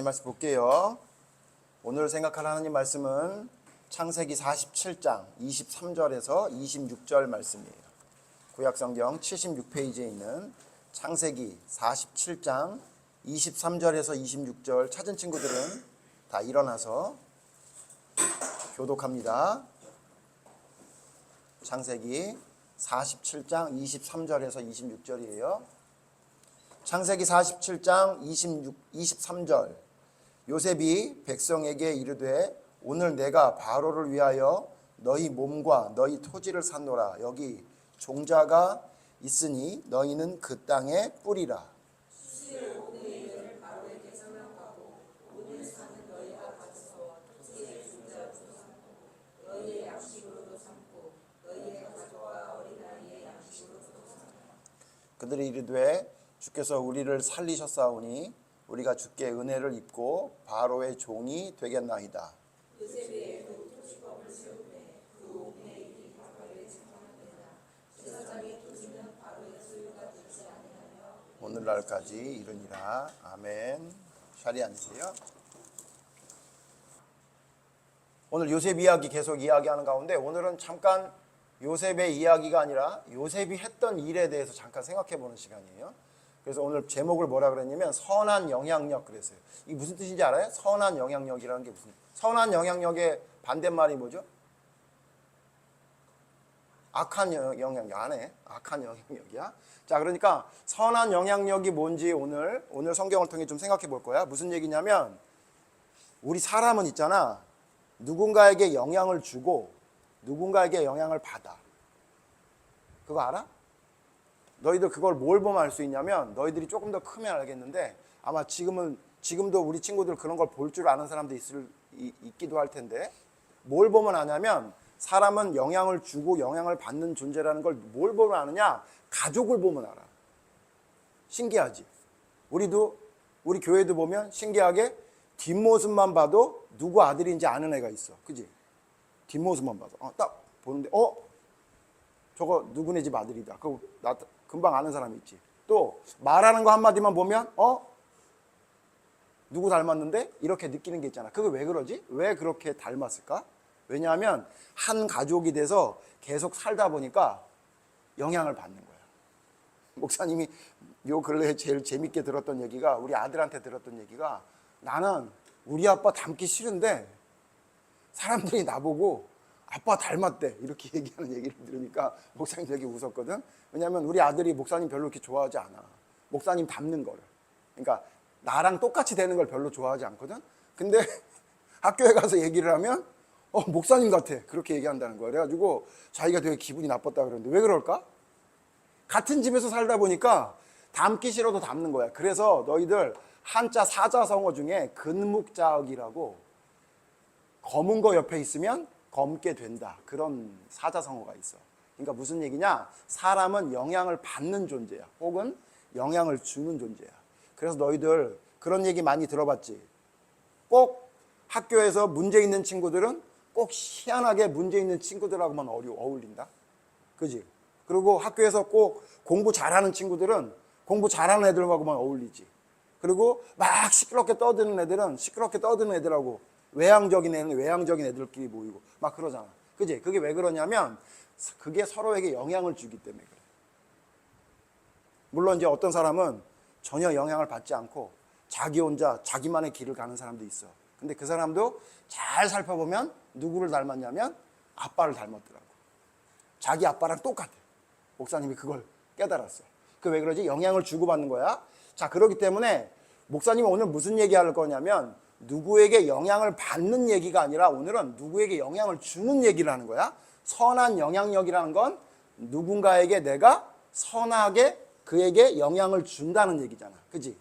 말씀 볼게요. 오늘 생각할 하나님 말씀은 창세기 47장 23절에서 26절 말씀이에요. 구약성경 76페이지에 있는 창세기 47장 23절에서 26절 찾은 친구들은 다 일어나서 교독합니다. 창세기 47장 23절에서 26절이에요. 창세기 47장 23절 요셉이 백성에게 이르되 오늘 내가 바로를 위하여 너희 몸과 너희 토지를 샀노라. 여기 종자가 있으니 너희는 그 땅의 뿌리라. 그들이 이르되 주께서 우리를 살리셨사오니 우리가 주께 은혜를 입고 바로의 종이 되겠나이다. 오늘날까지 이르니라. 아멘. 자리에 앉으세요. 오늘 요셉 이야기 계속 이야기하는 가운데 오늘은 잠깐 요셉의 이야기가 아니라 요셉이 했던 일에 대해서 잠깐 생각해보는 시간이에요. 그래서 오늘 제목을 뭐라 그랬냐면 선한 영향력 그랬어요. 이게 무슨 뜻인지 알아요? 선한 영향력이라는 게 무슨? 선한 영향력의 반대말이 뭐죠? 악한 영향력. 안 해. 악한 영향력이야. 자, 그러니까 선한 영향력이 뭔지 오늘 성경을 통해 좀 생각해 볼 거야. 무슨 얘기냐면 우리 사람은 있잖아. 누군가에게 영향을 주고 누군가에게 영향을 받아. 그거 알아? 너희들 그걸 뭘 보면 알 수 있냐면 너희들이 조금 더 크면 알겠는데 아마 지금도 우리 친구들 그런 걸 볼 줄 아는 사람도 있기도 할 텐데 뭘 보면 아냐면 사람은 영향을 주고 영향을 받는 존재라는 걸 뭘 보면 아느냐? 가족을 보면 알아. 신기하지? 우리 교회도 보면 신기하게 뒷모습만 봐도 누구 아들인지 아는 애가 있어. 그지? 뒷모습만 봐도 딱 보는데 저거 누구네 집 아들이다. 그거 나 금방 아는 사람이 있지. 또 말하는 거 한마디만 보면 누구 닮았는데? 이렇게 느끼는 게 있잖아. 그게 왜 그러지? 왜 그렇게 닮았을까? 왜냐하면 한 가족이 돼서 계속 살다 보니까 영향을 받는 거야. 목사님이 요 근래에 제일 재밌게 들었던 얘기가 우리 아들한테 들었던 얘기가 나는 우리 아빠 닮기 싫은데 사람들이 나보고 아빠 닮았대 이렇게 얘기하는 얘기를 들으니까 목사님 되게 웃었거든. 왜냐하면 우리 아들이 목사님 별로 그렇게 좋아하지 않아. 목사님 닮는 거를. 그러니까 나랑 똑같이 되는 걸 별로 좋아하지 않거든. 근데 학교에 가서 얘기를 하면 목사님 같아 그렇게 얘기한다는 거야. 그래가지고 자기가 되게 기분이 나빴다 그러는데 왜 그럴까? 같은 집에서 살다 보니까 닮기 싫어도 닮는 거야. 그래서 너희들 한자 사자성어 중에 근묵자억이라고 검은 거 옆에 있으면 검게 된다. 그런 사자성어가 있어. 그러니까 무슨 얘기냐? 사람은 영향을 받는 존재야. 혹은 영향을 주는 존재야. 그래서 너희들 그런 얘기 많이 들어봤지? 꼭 학교에서 문제 있는 친구들은 꼭 희한하게 문제 있는 친구들하고만 어울린다. 그지? 그리고 학교에서 꼭 공부 잘하는 친구들은 공부 잘하는 애들하고만 어울리지. 그리고 막 시끄럽게 떠드는 애들은 시끄럽게 떠드는 애들하고 외향적인 애는 외향적인 애들끼리 모이고 막 그러잖아. 그지? 그게 왜 그러냐면 그게 서로에게 영향을 주기 때문에 그래. 물론 이제 어떤 사람은 전혀 영향을 받지 않고 자기 혼자 자기만의 길을 가는 사람도 있어. 근데 그 사람도 잘 살펴보면 누구를 닮았냐면 아빠를 닮았더라고. 자기 아빠랑 똑같아. 목사님이 그걸 깨달았어. 그 왜 그러지? 영향을 주고받는 거야. 자, 그렇기 때문에 목사님은 오늘 무슨 얘기할 거냐면 누구에게 영향을 받는 얘기가 아니라 오늘은 누구에게 영향을 주는 얘기를 하는 거야. 선한 영향력이라는 건 누군가에게 내가 선하게 그에게 영향을 준다는 얘기잖아. 그지?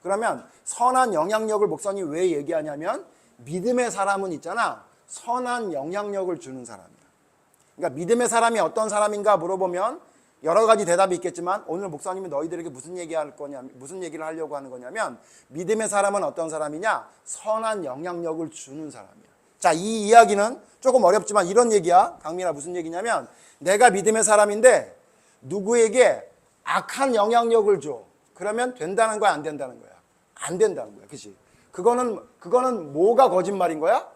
그러면 선한 영향력을 목사님이 왜 얘기하냐면 믿음의 사람은 있잖아. 선한 영향력을 주는 사람이야. 그러니까 믿음의 사람이 어떤 사람인가 물어보면 여러 가지 대답이 있겠지만 오늘 목사님이 너희들에게 무슨 얘기를 하려고 하는 거냐면 믿음의 사람은 어떤 사람이냐? 선한 영향력을 주는 사람이야. 자, 이 이야기는 조금 어렵지만 이런 얘기야. 강민아, 무슨 얘기냐면 내가 믿음의 사람인데 누구에게 악한 영향력을 줘. 그러면 된다는 거야, 안 된다는 거야? 안 된다는 거야. 그치? 그거는 뭐가 거짓말인 거야?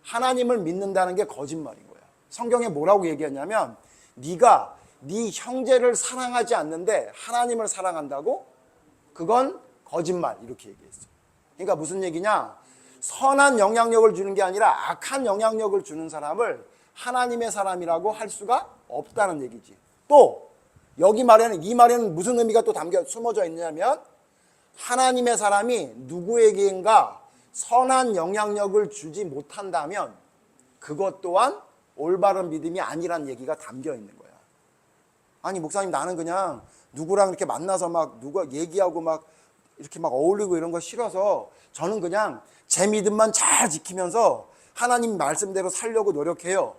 하나님을 믿는다는 게 거짓말인 거야. 성경에 뭐라고 얘기했냐면 네가 네 형제를 사랑하지 않는데 하나님을 사랑한다고? 그건 거짓말 이렇게 얘기했어. 그러니까 무슨 얘기냐? 선한 영향력을 주는 게 아니라 악한 영향력을 주는 사람을 하나님의 사람이라고 할 수가 없다는 얘기지. 또 여기 말에는 이 말에는 무슨 의미가 또 숨어져 있냐면 하나님의 사람이 누구에게인가 선한 영향력을 주지 못한다면 그것 또한 올바른 믿음이 아니란 얘기가 담겨 있는 거야. 아니 목사님 나는 그냥 누구랑 이렇게 만나서 막 누가 얘기하고 막 이렇게 막 어울리고 이런 거 싫어서 저는 그냥 제 믿음만 잘 지키면서 하나님 말씀대로 살려고 노력해요.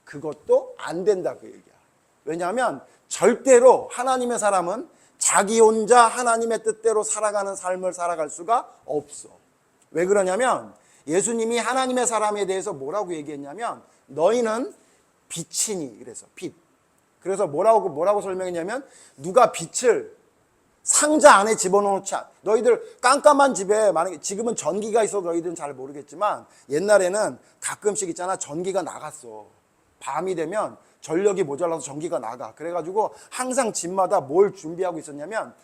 그것도 안 된다 그 얘기야. 왜냐하면 절대로 하나님의 사람은 자기 혼자 하나님의 뜻대로 살아가는 삶을 살아갈 수가 없어. 왜 그러냐면 예수님이 하나님의 사람에 대해서 뭐라고 얘기했냐면 너희는 빛이니 그래서 빛. 그래서 뭐라고 설명했냐면 누가 빛을 상자 안에 집어넣지 너희들 깜깜한 집에 만약에 지금은 전기가 있어서 너희들은 잘 모르겠지만 옛날에는 가끔씩 있잖아 전기가 나갔어. 밤이 되면 전력이 모자라서 전기가 나가. 그래가지고 항상 집마다 뭘 준비하고 있었냐면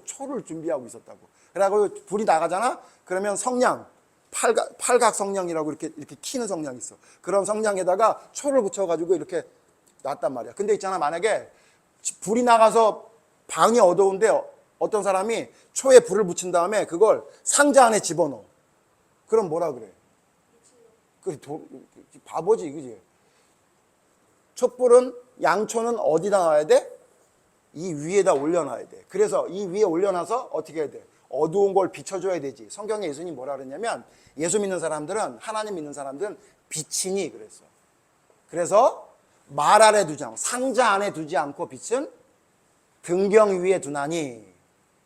초를 준비하고 있었다고. 그래가지고 불이 나가잖아. 그러면 성냥 팔각 성냥이라고 이렇게 키는 성냥이 있어. 그런 성냥에다가 초를 붙여가지고 이렇게 놨단 말이야. 근데 있잖아 만약에 불이 나가서 방이 어두운데 어떤 사람이 초에 불을 붙인 다음에 그걸 상자 안에 집어넣어. 그럼 뭐라 그래? 바보지 그지? 촛불은 양초는 어디다 놔야 돼? 이 위에다 올려놔야 돼. 그래서 이 위에 올려놔서 어떻게 해야 돼? 어두운 걸 비춰줘야 되지. 성경에 예수님이 뭐라 그랬냐면 예수 믿는 사람들은 하나님 믿는 사람들은 빛이니 그랬어. 그래서 말 아래 두지 않고 상자 안에 두지 않고 빛은 등경 위에 두나니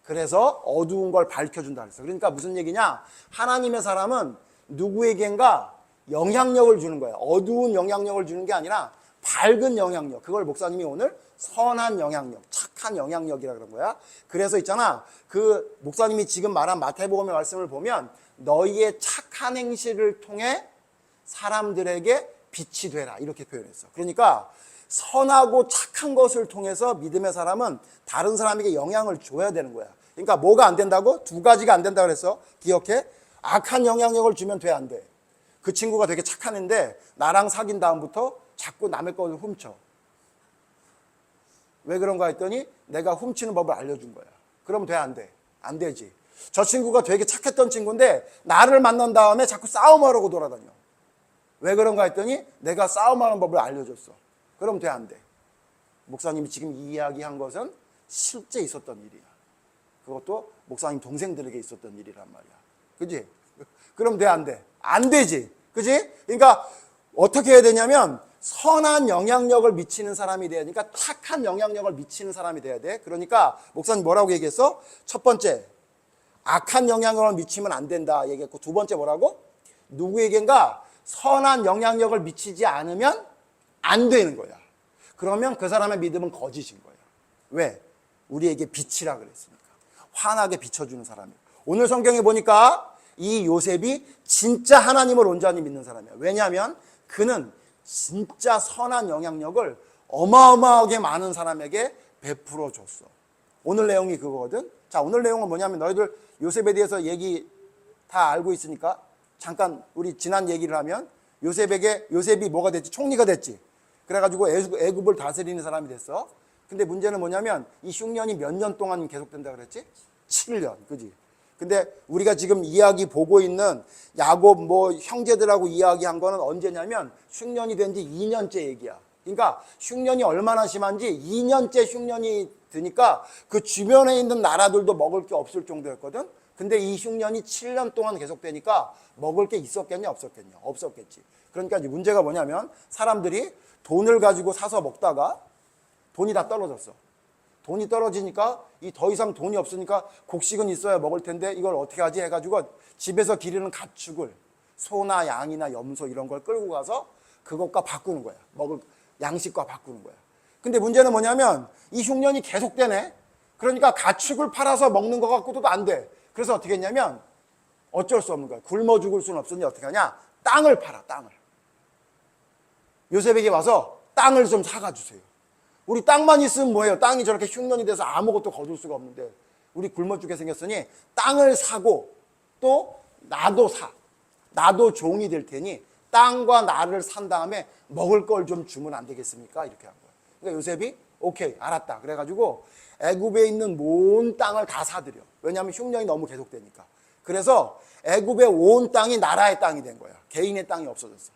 그래서 어두운 걸 밝혀준다 그랬어. 그러니까 무슨 얘기냐? 하나님의 사람은 누구에겐가 영향력을 주는 거야. 어두운 영향력을 주는 게 아니라 밝은 영향력. 그걸 목사님이 오늘 선한 영향력, 착한 영향력이라 그런 거야. 그래서 있잖아. 그 목사님이 지금 말한 마태복음의 말씀을 보면 너희의 착한 행실을 통해 사람들에게 빛이 되라 이렇게 표현했어. 그러니까 선하고 착한 것을 통해서 믿음의 사람은 다른 사람에게 영향을 줘야 되는 거야. 그러니까 뭐가 안 된다고? 두 가지가 안 된다고 그랬어. 기억해? 악한 영향력을 주면 돼, 안 돼? 그 친구가 되게 착한 애인데 나랑 사귄 다음부터 자꾸 남의 것을 훔쳐. 왜 그런가 했더니 내가 훔치는 법을 알려준 거야. 그러면 돼, 안 돼? 안 되지. 저 친구가 되게 착했던 친구인데 나를 만난 다음에 자꾸 싸움하려고 돌아다녀. 왜 그런가 했더니 내가 싸움하는 법을 알려줬어. 그럼 돼, 안 돼? 목사님이 지금 이야기한 것은 실제 있었던 일이야. 그것도 목사님 동생들에게 있었던 일이란 말이야. 그지? 그럼 돼, 안 돼? 안 되지. 그지? 그러니까 어떻게 해야 되냐면 선한 영향력을 미치는 사람이 돼야 되니까 착한 영향력을 미치는 사람이 돼야 돼. 그러니까 목사님 뭐라고 얘기했어? 첫 번째, 악한 영향력을 미치면 안 된다 얘기했고, 두 번째 뭐라고? 누구에겐가 선한 영향력을 미치지 않으면 안 되는 거야. 그러면 그 사람의 믿음은 거짓인 거야. 왜? 우리에게 빛이라 그랬으니까. 환하게 비춰주는 사람이야. 오늘 성경에 보니까 이 요셉이 진짜 하나님을 온전히 믿는 사람이야. 왜냐하면 그는 진짜 선한 영향력을 어마어마하게 많은 사람에게 베풀어 줬어. 오늘 내용이 그거거든. 자, 오늘 내용은 뭐냐면 너희들 요셉에 대해서 얘기 다 알고 있으니까 잠깐 우리 지난 얘기를 하면 요셉이 뭐가 됐지? 총리가 됐지. 그래가지고 애굽을 다스리는 사람이 됐어. 근데 문제는 뭐냐면 이 흉년이 몇 년 동안 계속된다 그랬지? 7년, 그지? 근데 우리가 지금 이야기 보고 있는 야곱 형제들하고 이야기한 거는 언제냐면 흉년이 된 지 2년째 얘기야. 그러니까 흉년이 얼마나 심한지 2년째 흉년이 드니까 그 주변에 있는 나라들도 먹을 게 없을 정도였거든. 근데 이 흉년이 7년 동안 계속되니까 먹을 게 있었겠냐 없었겠냐? 없었겠지. 그러니까 이제 문제가 뭐냐면 사람들이 돈을 가지고 사서 먹다가 돈이 다 떨어졌어. 돈이 떨어지니까 더 이상 돈이 없으니까 곡식은 있어야 먹을 텐데 이걸 어떻게 하지 해가지고 집에서 기르는 가축을 소나 양이나 염소 이런 걸 끌고 가서 그것과 바꾸는 거야. 먹을 양식과 바꾸는 거야. 근데 문제는 뭐냐면 이 흉년이 계속되네. 그러니까 가축을 팔아서 먹는 것 갖고도 안 돼. 그래서 어떻게 했냐면 어쩔 수 없는 거야. 굶어 죽을 수는 없으니 어떻게 하냐? 땅을 팔아, 땅을. 요셉에게 와서 땅을 좀 사가 주세요. 우리 땅만 있으면 뭐예요? 땅이 저렇게 흉년이 돼서 아무것도 거둘 수가 없는데 우리 굶어 죽게 생겼으니 땅을 사고 또 나도 사. 나도 종이 될 테니 땅과 나를 산 다음에 먹을 걸 좀 주면 안 되겠습니까? 이렇게 한 거예요. 그러니까 요셉이 오케이 알았다. 그래가지고 애굽에 있는 온 땅을 다 사들여. 왜냐하면 흉년이 너무 계속되니까. 그래서 애굽의 온 땅이 나라의 땅이 된 거야. 개인의 땅이 없어졌어.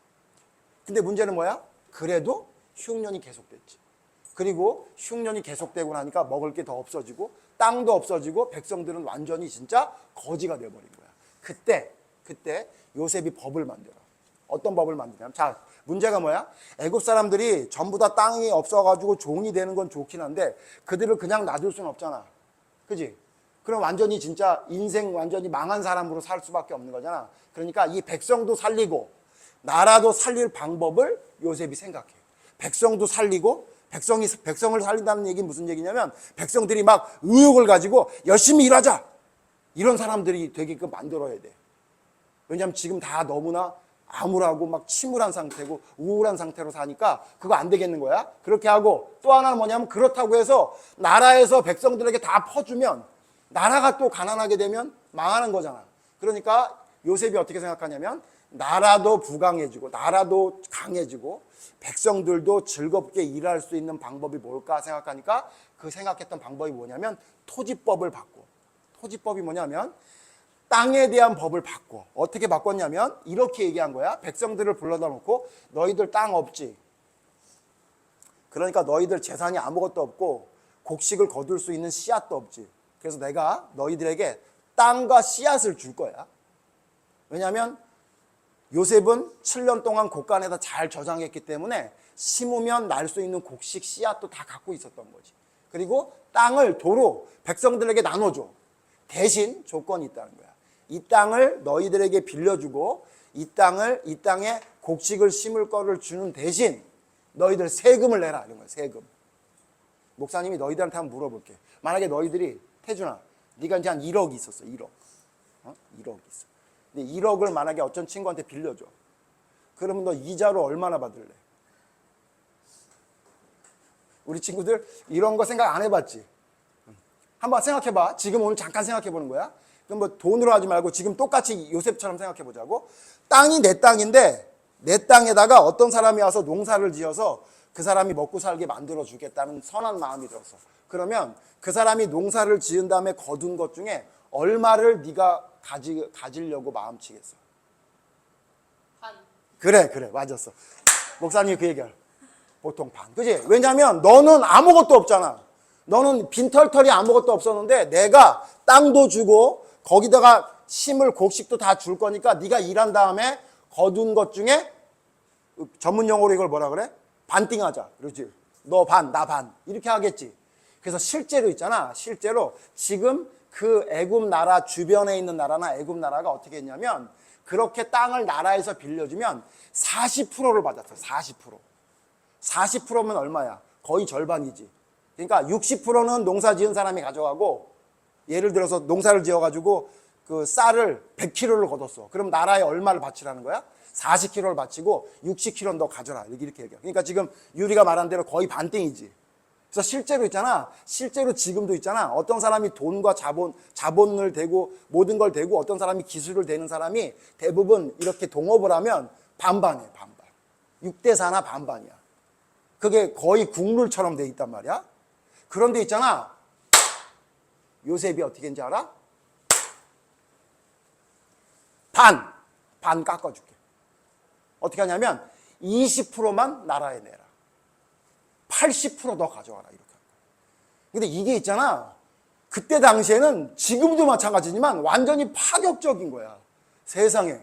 근데 문제는 뭐야? 그래도 흉년이 계속됐지. 그리고 흉년이 계속되고 나니까 먹을 게 더 없어지고 땅도 없어지고 백성들은 완전히 진짜 거지가 되어버린 거야. 그때 요셉이 법을 만들어. 어떤 법을 만드냐면, 자, 문제가 뭐야? 애굽 사람들이 전부 다 땅이 없어가지고 종이 되는 건 좋긴 한데 그들을 그냥 놔둘 수는 없잖아. 그지? 그럼 완전히 진짜 인생 완전히 망한 사람으로 살 수밖에 없는 거잖아. 그러니까 이 백성도 살리고 나라도 살릴 방법을 요셉이 생각해. 백성도 살리고 백성을 살린다는 얘기는 무슨 얘기냐면 백성들이 막 의욕을 가지고 열심히 일하자. 이런 사람들이 되게끔 만들어야 돼. 왜냐하면 지금 다 너무나 암울하고 막 침울한 상태고 우울한 상태로 사니까 그거 안 되겠는 거야. 그렇게 하고 또 하나는 뭐냐면 그렇다고 해서 나라에서 백성들에게 다 퍼주면 나라가 또 가난하게 되면 망하는 거잖아. 그러니까 요셉이 어떻게 생각하냐면 나라도 부강해지고 나라도 강해지고 백성들도 즐겁게 일할 수 있는 방법이 뭘까 생각하니까 그 생각했던 방법이 뭐냐면 토지법을 바꿔. 토지법이 뭐냐면 땅에 대한 법을 바꿔. 어떻게 바꿨냐면 이렇게 얘기한 거야. 백성들을 불러다 놓고 너희들 땅 없지. 그러니까 너희들 재산이 아무것도 없고 곡식을 거둘 수 있는 씨앗도 없지. 그래서 내가 너희들에게 땅과 씨앗을 줄 거야. 왜냐하면 요셉은 7년 동안 곡간에다 잘 저장했기 때문에 심으면 날 수 있는 곡식 씨앗도 다 갖고 있었던 거지. 그리고 땅을 도로 백성들에게 나눠줘. 대신 조건이 있다는 거야. 이 땅을 너희들에게 빌려주고 이 땅에 곡식을 심을 거를 주는 대신 너희들 세금을 내라. 이런 거야. 세금. 목사님이 너희들한테 한번 물어볼게. 만약에 너희들이 태준아, 네가 이제 한 1억 있었어. 1억. 1억 있어. 근데 1억을 만약에 어떤 친구한테 빌려줘. 그러면 너 이자로 얼마나 받을래? 우리 친구들 이런 거 생각 안 해봤지? 한번 생각해봐. 지금 오늘 잠깐 생각해보는 거야. 그럼 뭐 돈으로 하지 말고 지금 똑같이 요셉처럼 생각해보자고. 땅이 내 땅인데 내 땅에다가 어떤 사람이 와서 농사를 지어서 그 사람이 먹고 살게 만들어 주겠다는 선한 마음이 들었어. 그러면 그 사람이 농사를 지은 다음에 거둔 것 중에 얼마를 네가 가지려고 마음치겠어? 반. 그래 맞았어. 목사님이 그 얘기할. 보통 반. 그지? 왜냐면 너는 아무것도 없잖아. 너는 빈털털이 아무것도 없었는데 내가 땅도 주고 거기다가 심을 곡식도 다 줄 거니까 네가 일한 다음에 거둔 것 중에 전문 용어로 이걸 뭐라 그래? 반띵하자. 그렇지? 너 반, 나 반. 이렇게 하겠지. 그래서 실제로 있잖아. 실제로 지금 그 애굽 나라 주변에 있는 나라나 애굽 나라가 어떻게 했냐면 그렇게 땅을 나라에서 빌려주면 40%를 받았어. 40%. 40%면 얼마야? 거의 절반이지. 그러니까 60%는 농사 지은 사람이 가져가고 예를 들어서 농사를 지어가지고 그 쌀을 100kg를 거뒀어. 그럼 나라에 얼마를 바치라는 거야? 40kg를 바치고 60kg는 너 가져라. 이렇게 얘기해. 그러니까 지금 유리가 말한 대로 거의 반띵이지. 그래서 실제로 있잖아. 실제로 지금도 있잖아. 어떤 사람이 돈과 자본을 대고 모든 걸 대고 어떤 사람이 기술을 대는 사람이 대부분 이렇게 동업을 하면 반반해. 반반. 6대4나 반반이야. 그게 거의 국룰처럼 돼 있단 말이야. 그런데 있잖아. 요셉이 어떻게 했는지 알아? 반 깎아줄게. 어떻게 하냐면 20%만 나라에 내라. 80% 더 가져와라. 이렇게. 근데 이게 있잖아. 그때 당시에는 지금도 마찬가지지만 완전히 파격적인 거야. 세상에.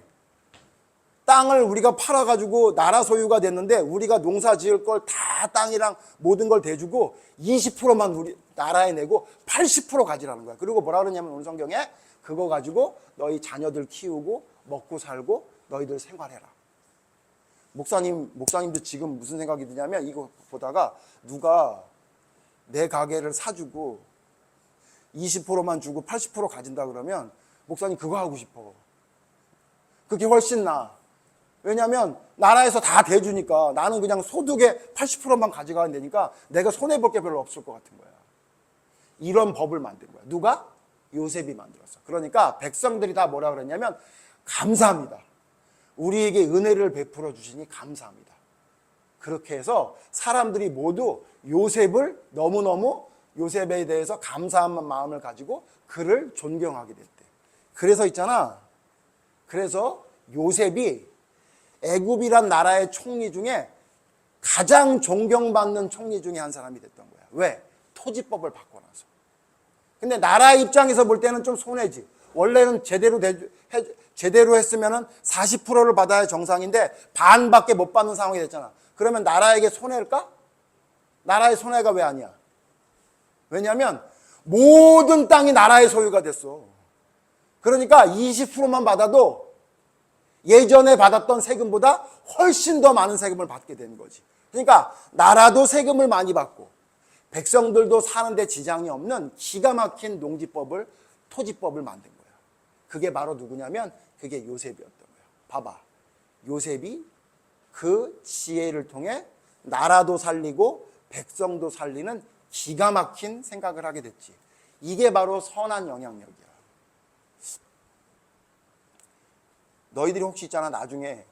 땅을 우리가 팔아가지고 나라 소유가 됐는데 우리가 농사 지을 걸 다 땅이랑 모든 걸 대주고 20%만 우리 나라에 내고 80% 가지라는 거야. 그리고 뭐라 그러냐면 오늘 성경에 그거 가지고 너희 자녀들 키우고 먹고 살고 너희들 생활해라. 목사님도 지금 무슨 생각이 드냐면 이거 보다가 누가 내 가게를 사주고 20%만 주고 80% 가진다 그러면 목사님 그거 하고 싶어. 그게 훨씬 나아. 왜냐하면 나라에서 다 대주니까 나는 그냥 소득의 80%만 가져가면 되니까 내가 손해볼 게 별로 없을 것 같은 거야. 이런 법을 만든 거야. 누가? 요셉이 만들었어. 그러니까 백성들이 다 뭐라 그랬냐면 감사합니다. 우리에게 은혜를 베풀어 주시니 감사합니다. 그렇게 해서 사람들이 모두 요셉을 너무너무 요셉에 대해서 감사한 마음을 가지고 그를 존경하게 됐대. 그래서 있잖아. 그래서 요셉이 애굽이란 나라의 총리 중에 가장 존경받는 총리 중에 한 사람이 됐던 거야. 왜? 토지법을 바꿔놔서. 근데 나라 입장에서 볼 때는 좀 손해지. 원래는 제대로 했으면은 40%를 받아야 정상인데 반밖에 못 받는 상황이 됐잖아. 그러면 나라에게 손해일까? 나라의 손해가 왜 아니야? 왜냐하면 모든 땅이 나라의 소유가 됐어. 그러니까 20%만 받아도 예전에 받았던 세금보다 훨씬 더 많은 세금을 받게 되는 거지. 그러니까 나라도 세금을 많이 받고 백성들도 사는데 지장이 없는 기가 막힌 농지법을, 토지법을 만든 거야. 그게 바로 누구냐면 그게 요셉이었던 거야. 봐봐. 요셉이 그 지혜를 통해 나라도 살리고 백성도 살리는 기가 막힌 생각을 하게 됐지. 이게 바로 선한 영향력이야. 너희들이 혹시 있잖아, 나중에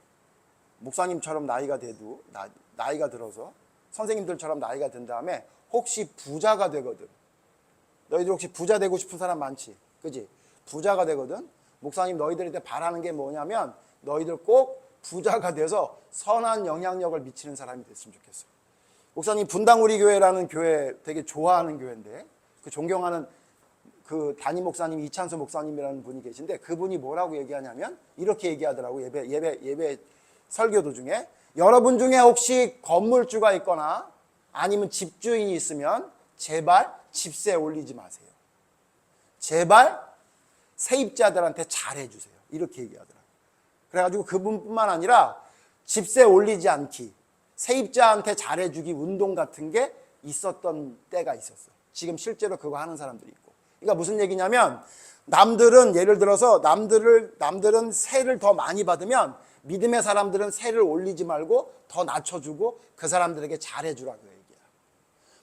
목사님처럼 나이가 돼도, 나이가 들어서 선생님들처럼 나이가 든 다음에 혹시 부자가 되거든. 너희들 혹시 부자 되고 싶은 사람 많지? 그지? 부자가 되거든. 목사님 너희들한테 바라는 게 뭐냐면 너희들 꼭 부자가 돼서 선한 영향력을 미치는 사람이 됐으면 좋겠어. 목사님 분당우리 교회라는 교회 되게 좋아하는 교회인데 그 존경하는 그 담임 목사님 이찬수 목사님이라는 분이 계신데 그분이 뭐라고 얘기하냐면 이렇게 얘기하더라고. 예배 설교 도중에 여러분 중에 혹시 건물주가 있거나 아니면 집주인이 있으면 제발 집세 올리지 마세요. 제발 세입자들한테 잘해주세요. 이렇게 얘기하더라고요. 그래가지고 그분뿐만 아니라 집세 올리지 않기, 세입자한테 잘해주기 운동 같은 게 있었던 때가 있었어. 지금 실제로 그거 하는 사람들이 있고. 그러니까 무슨 얘기냐면 남들은 예를 들어서 남들은 세를 더 많이 받으면 믿음의 사람들은 세를 올리지 말고 더 낮춰주고 그 사람들에게 잘해주라 그 얘기야.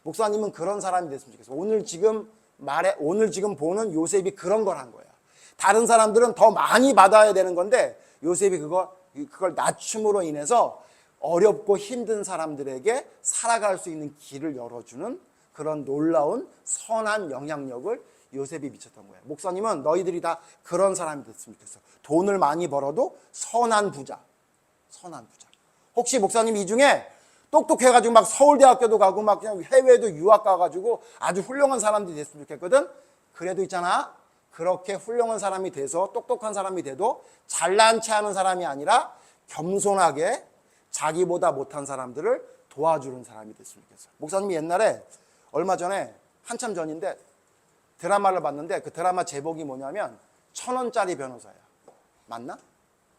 목사님은 그런 사람이 됐으면 좋겠어. 오늘 지금 보는 요셉이 그런 걸 한 거야. 다른 사람들은 더 많이 받아야 되는 건데 요셉이 그걸 낮춤으로 인해서 어렵고 힘든 사람들에게 살아갈 수 있는 길을 열어주는 그런 놀라운 선한 영향력을 요셉이 미쳤던 거야. 목사님은 너희들이 다 그런 사람이 됐으면 좋겠어. 돈을 많이 벌어도 선한 부자. 선한 부자. 혹시 목사님 이 중에 똑똑해가지고 막 서울대학교도 가고 막 그냥 해외도 유학 가가지고 아주 훌륭한 사람들이 됐으면 좋겠거든. 그래도 있잖아. 그렇게 훌륭한 사람이 돼서 똑똑한 사람이 돼도 잘난 체 하는 사람이 아니라 겸손하게 자기보다 못한 사람들을 도와주는 사람이 됐으면 좋겠어. 목사님이 옛날에 얼마 전에 한참 전인데 드라마를 봤는데 그 드라마 제목이 뭐냐면 1,000원짜리 변호사야. 맞나?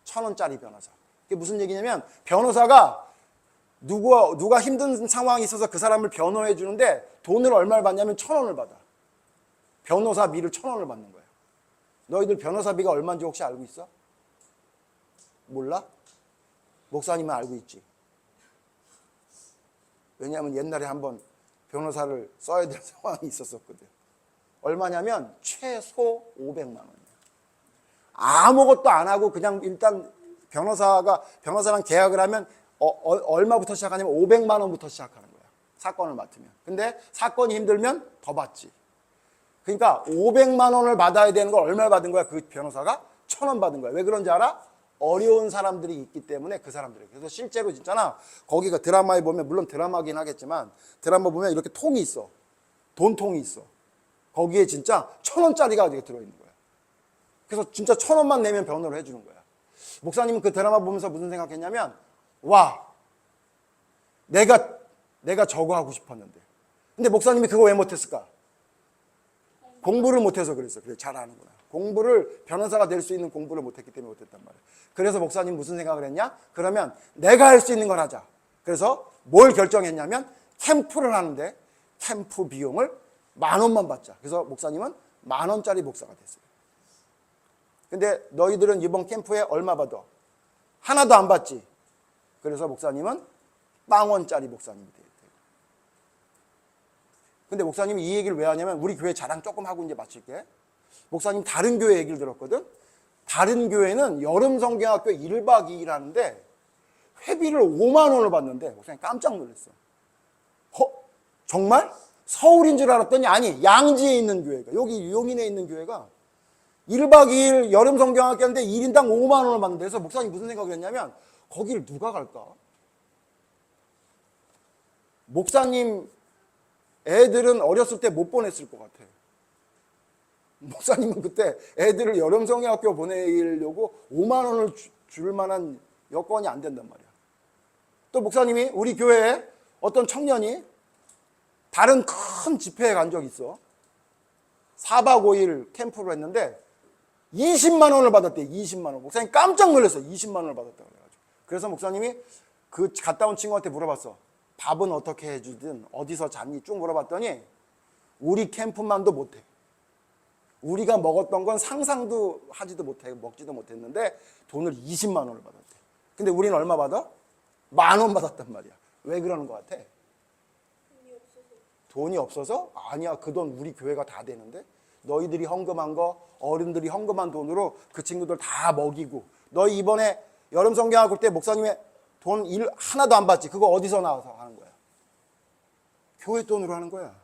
1,000원짜리 변호사. 그게 무슨 얘기냐면 변호사가 누가 힘든 상황이 있어서 그 사람을 변호해 주는데 돈을 얼마를 받냐면 1,000원을 받아. 변호사비를 1,000원을 받는 거야. 너희들 변호사비가 얼마인지 혹시 알고 있어? 몰라? 목사님은 알고 있지. 왜냐하면 옛날에 한번 변호사를 써야 될 상황이 있었거든. 얼마냐면 최소 500만 원이야. 아무것도 안 하고 그냥 일단 변호사랑 계약을 하면 얼마부터 시작하냐면 500만 원부터 시작하는 거야. 사건을 맡으면. 근데 사건이 힘들면 더 받지. 그러니까 500만 원을 받아야 되는 걸 얼마를 받은 거야? 그 변호사가 1,000원 받은 거야. 왜 그런지 알아? 어려운 사람들이 있기 때문에 그 사람들에게. 그래서 실제로 진짜나 거기가 드라마에 보면 물론 드라마긴 하겠지만 드라마 보면 이렇게 통이 있어. 돈통이 있어. 거기에 진짜 1,000원짜리가 들어있는 거야. 그래서 진짜 1,000원만 내면 변호를 해주는 거야. 목사님은 그 드라마 보면서 무슨 생각했냐면 와 내가 저거 하고 싶었는데 근데 목사님이 그거 왜 못했을까? 공부를 못해서 그랬어. 그래 잘하는구나. 공부를 변호사가 될 수 있는 공부를 못했기 때문에 못했단 말이야. 그래서 목사님 무슨 생각을 했냐? 그러면 내가 할 수 있는 걸 하자. 그래서 뭘 결정했냐면 캠프를 하는데 캠프 비용을 10,000원만 받자. 그래서 목사님은 10,000원짜리 목사가 됐어요. 근데 너희들은 이번 캠프에 얼마 받아? 하나도 안 받지. 그래서 목사님은 빵원짜리 목사님이 돼요. 근데 목사님이 이 얘기를 왜 하냐면 우리 교회 자랑 조금 하고 이제 마칠게. 목사님 다른 교회 얘기를 들었거든. 다른 교회는 여름 성경학교 1박 2일 하는데 회비를 5만 원을 받는데 목사님 깜짝 놀랐어. 정말? 서울인 줄 알았더니 아니, 양지에 있는 교회가, 여기 용인에 있는 교회가 1박 2일 여름 성경학교 하는데 1인당 5만 원을 받는데, 그래서 목사님 무슨 생각을 했냐면 거기를 누가 갈까? 목사님 애들은 어렸을 때 못 보냈을 것 같아. 목사님은 그때 애들을 여름 성경학교 보내려고 5만 원을 줄 만한 여건이 안 된단 말이야. 또 목사님이 우리 교회에 어떤 청년이 다른 큰 집회에 간 적이 있어. 4박 5일 캠프를 했는데 20만 원을 받았대. 20만 원. 목사님 깜짝 놀랐어. 20만 원을 받았다고 그래가지고. 그래서 목사님이 그 갔다 온 친구한테 물어봤어. 밥은 어떻게 해주든 어디서 잤니? 쭉 물어봤더니 우리 캠프만도 못해. 우리가 먹었던 건 상상도 하지도 못해. 먹지도 못했는데 돈을 20만 원을 받았대. 근데 우리는 얼마 받아? 10,000원 받았단 말이야. 왜 그러는 것 같아? 돈이 없어서? 아니야. 그 돈 우리 교회가 다 되는데? 너희들이 헌금한 거, 어른들이 헌금한 돈으로 그 친구들 다 먹이고, 너희 이번에 여름 성경학교 때 목사님의 돈 하나도 안 받지. 그거 어디서 나와서 하는 거야? 교회 돈으로 하는 거야.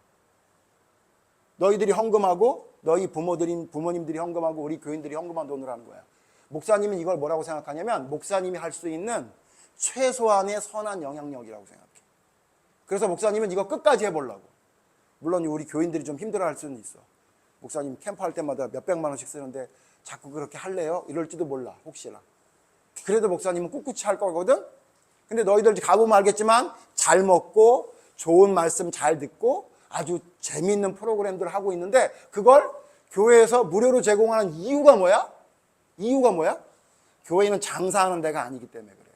너희들이 헌금하고, 너희 부모님들이 헌금하고, 우리 교인들이 헌금한 돈으로 하는 거야. 목사님은 이걸 뭐라고 생각하냐면 목사님이 할 수 있는 최소한의 선한 영향력이라고 생각해. 그래서 목사님은 이거 끝까지 해보려고. 물론 우리 교인들이 좀 힘들어할 수는 있어. 목사님 캠프할 때마다 몇백만 원씩 쓰는데 자꾸 그렇게 할래요? 이럴지도 몰라. 혹시나. 그래도 목사님은 꿋꿋이 할 거거든. 근데 너희들 가보면 알겠지만 잘 먹고 좋은 말씀 잘 듣고 아주 재미있는 프로그램들을 하고 있는데 그걸 교회에서 무료로 제공하는 이유가 뭐야? 이유가 뭐야? 교회는 장사하는 데가 아니기 때문에 그래.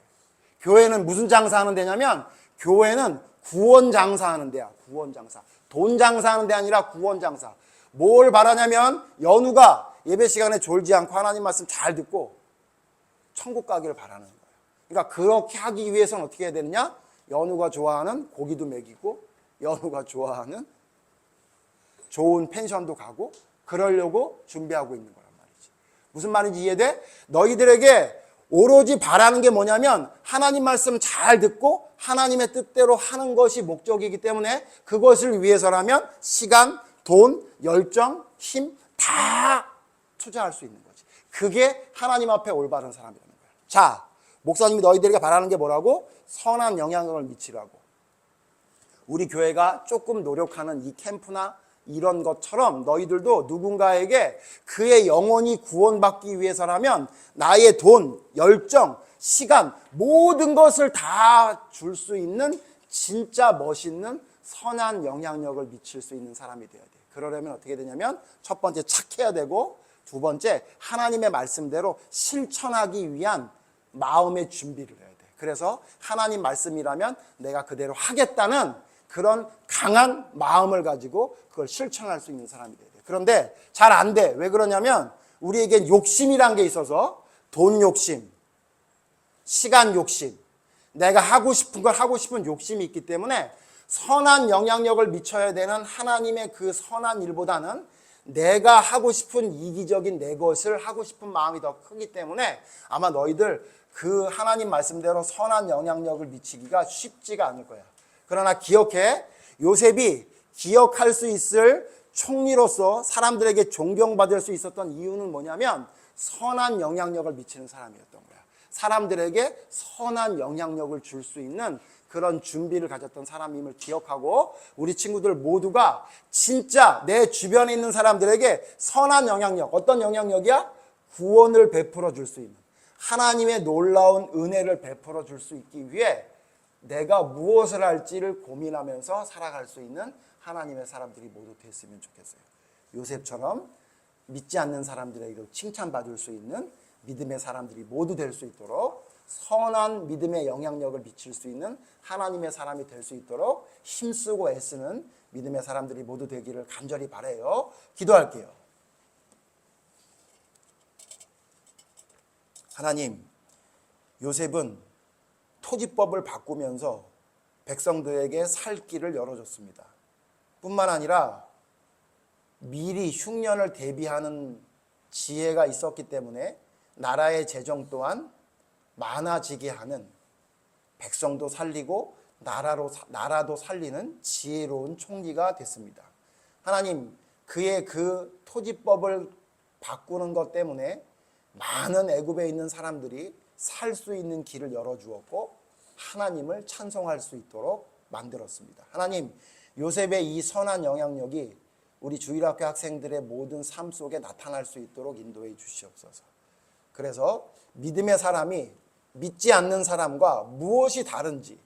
교회는 무슨 장사하는 데냐면 교회는 구원 장사하는 데야. 구원 장사. 돈 장사하는 데 아니라 구원 장사. 뭘 바라냐면 연우가 예배 시간에 졸지 않고 하나님 말씀 잘 듣고 천국 가기를 바라는 거예요. 그러니까 그렇게 하기 위해서는 어떻게 해야 되느냐? 연우가 좋아하는 고기도 먹이고 연우가 좋아하는 좋은 펜션도 가고 그러려고 준비하고 있는 거란 말이지. 무슨 말인지 이해돼? 너희들에게 오로지 바라는 게 뭐냐면 하나님 말씀 잘 듣고 하나님의 뜻대로 하는 것이 목적이기 때문에 그것을 위해서라면 시간, 돈, 열정, 힘 다 투자할 수 있는 거지. 그게 하나님 앞에 올바른 사람이라는 거야. 자, 목사님이 너희들에게 바라는 게 뭐라고? 선한 영향력을 미치라고. 우리 교회가 조금 노력하는 이 캠프나 이런 것처럼 너희들도 누군가에게 그의 영혼이 구원받기 위해서라면 나의 돈, 열정, 시간 모든 것을 다 줄 수 있는 진짜 멋있는 선한 영향력을 미칠 수 있는 사람이 되어야 돼. 그러려면 어떻게 되냐면 첫 번째 착해야 되고 두 번째 하나님의 말씀대로 실천하기 위한 마음의 준비를 해야 돼. 그래서 하나님 말씀이라면 내가 그대로 하겠다는 그런 강한 마음을 가지고 그걸 실천할 수 있는 사람이 돼야 돼. 그런데 잘 안 돼. 왜 그러냐면 우리에겐 욕심이란 게 있어서 돈 욕심, 시간 욕심, 내가 하고 싶은 걸 하고 싶은 욕심이 있기 때문에 선한 영향력을 미쳐야 되는 하나님의 그 선한 일보다는 내가 하고 싶은 이기적인 내 것을 하고 싶은 마음이 더 크기 때문에 아마 너희들 그 하나님 말씀대로 선한 영향력을 미치기가 쉽지가 않을 거야. 그러나 기억해, 요셉이 기억할 수 있을 총리로서 사람들에게 존경받을 수 있었던 이유는 뭐냐면 선한 영향력을 미치는 사람이었던 거야. 사람들에게 선한 영향력을 줄 수 있는 그런 준비를 가졌던 사람임을 기억하고 우리 친구들 모두가 진짜 내 주변에 있는 사람들에게 선한 영향력, 어떤 영향력이야? 구원을 베풀어 줄 수 있는 하나님의 놀라운 은혜를 베풀어 줄 수 있기 위해 내가 무엇을 할지를 고민하면서 살아갈 수 있는 하나님의 사람들이 모두 됐으면 좋겠어요. 요셉처럼 믿지 않는 사람들에게도 칭찬받을 수 있는 믿음의 사람들이 모두 될 수 있도록 선한 믿음의 영향력을 미칠 수 있는 하나님의 사람이 될 수 있도록 힘쓰고 애쓰는 믿음의 사람들이 모두 되기를 간절히 바라요. 기도할게요. 하나님, 요셉은 토지법을 바꾸면서 백성들에게 살 길을 열어줬습니다. 뿐만 아니라 미리 흉년을 대비하는 지혜가 있었기 때문에 나라의 재정 또한 많아지게 하는, 백성도 살리고 나라도 살리는 지혜로운 총리가 됐습니다. 하나님, 그의 그 토지법을 바꾸는 것 때문에 많은 애굽에 있는 사람들이 살 수 있는 길을 열어주었고 하나님을 찬송할 수 있도록 만들었습니다. 하나님, 요셉의 이 선한 영향력이 우리 주일학교 학생들의 모든 삶 속에 나타날 수 있도록 인도해 주시옵소서. 그래서 믿음의 사람이 믿지 않는 사람과 무엇이 다른지,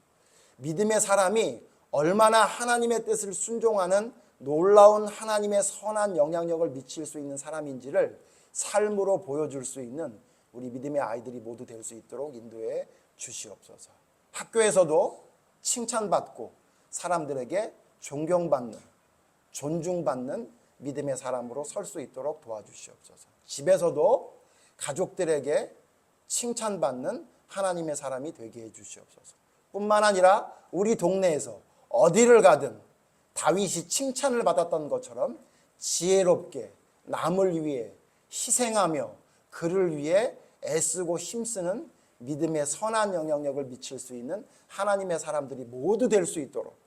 믿음의 사람이 얼마나 하나님의 뜻을 순종하는 놀라운 하나님의 선한 영향력을 미칠 수 있는 사람인지를 삶으로 보여줄 수 있는 우리 믿음의 아이들이 모두 될 수 있도록 인도해 주시옵소서. 학교에서도 칭찬받고 사람들에게 존경받는, 존중받는 믿음의 사람으로 설 수 있도록 도와주시옵소서. 집에서도 가족들에게 칭찬받는 하나님의 사람이 되게 해주시옵소서. 뿐만 아니라 우리 동네에서 어디를 가든 다윗이 칭찬을 받았던 것처럼 지혜롭게 남을 위해 희생하며 그를 위해 애쓰고 힘쓰는 믿음의 선한 영향력을 미칠 수 있는 하나님의 사람들이 모두 될 수 있도록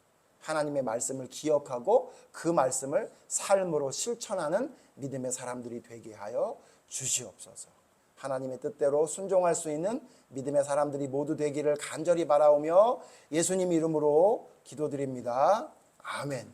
하나님의 말씀을 기억하고 그 말씀을 삶으로 실천하는 믿음의 사람들이 되게 하여 주시옵소서. 하나님의 뜻대로 순종할 수 있는 믿음의 사람들이 모두 되기를 간절히 바라오며 예수님 이름으로 기도드립니다. 아멘.